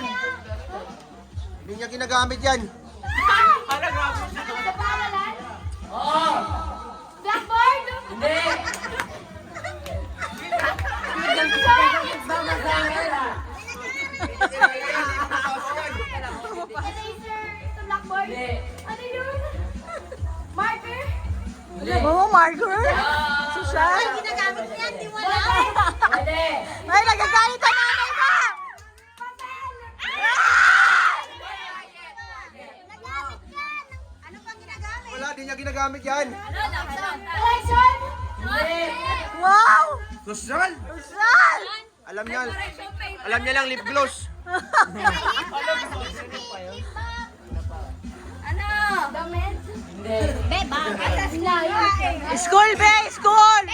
yan. Hindi niya ginagamit yan. Sa pangalan? Blackboard? Hindi. Eraser sa blackboard? Ano yun? Marker? Oo, marker. Susan. Ginagamit niya, di wala. Pwede. Ay, nagagalit ang nanay mo. Nagamit yan. Ano pang ginagamit? Wala, di niya ginagamit yan. Collection? Wow. Social. Susan. Alam niya lang lip gloss. Ano? Damit? Hindi. Beba. Asas lang. School, be. School.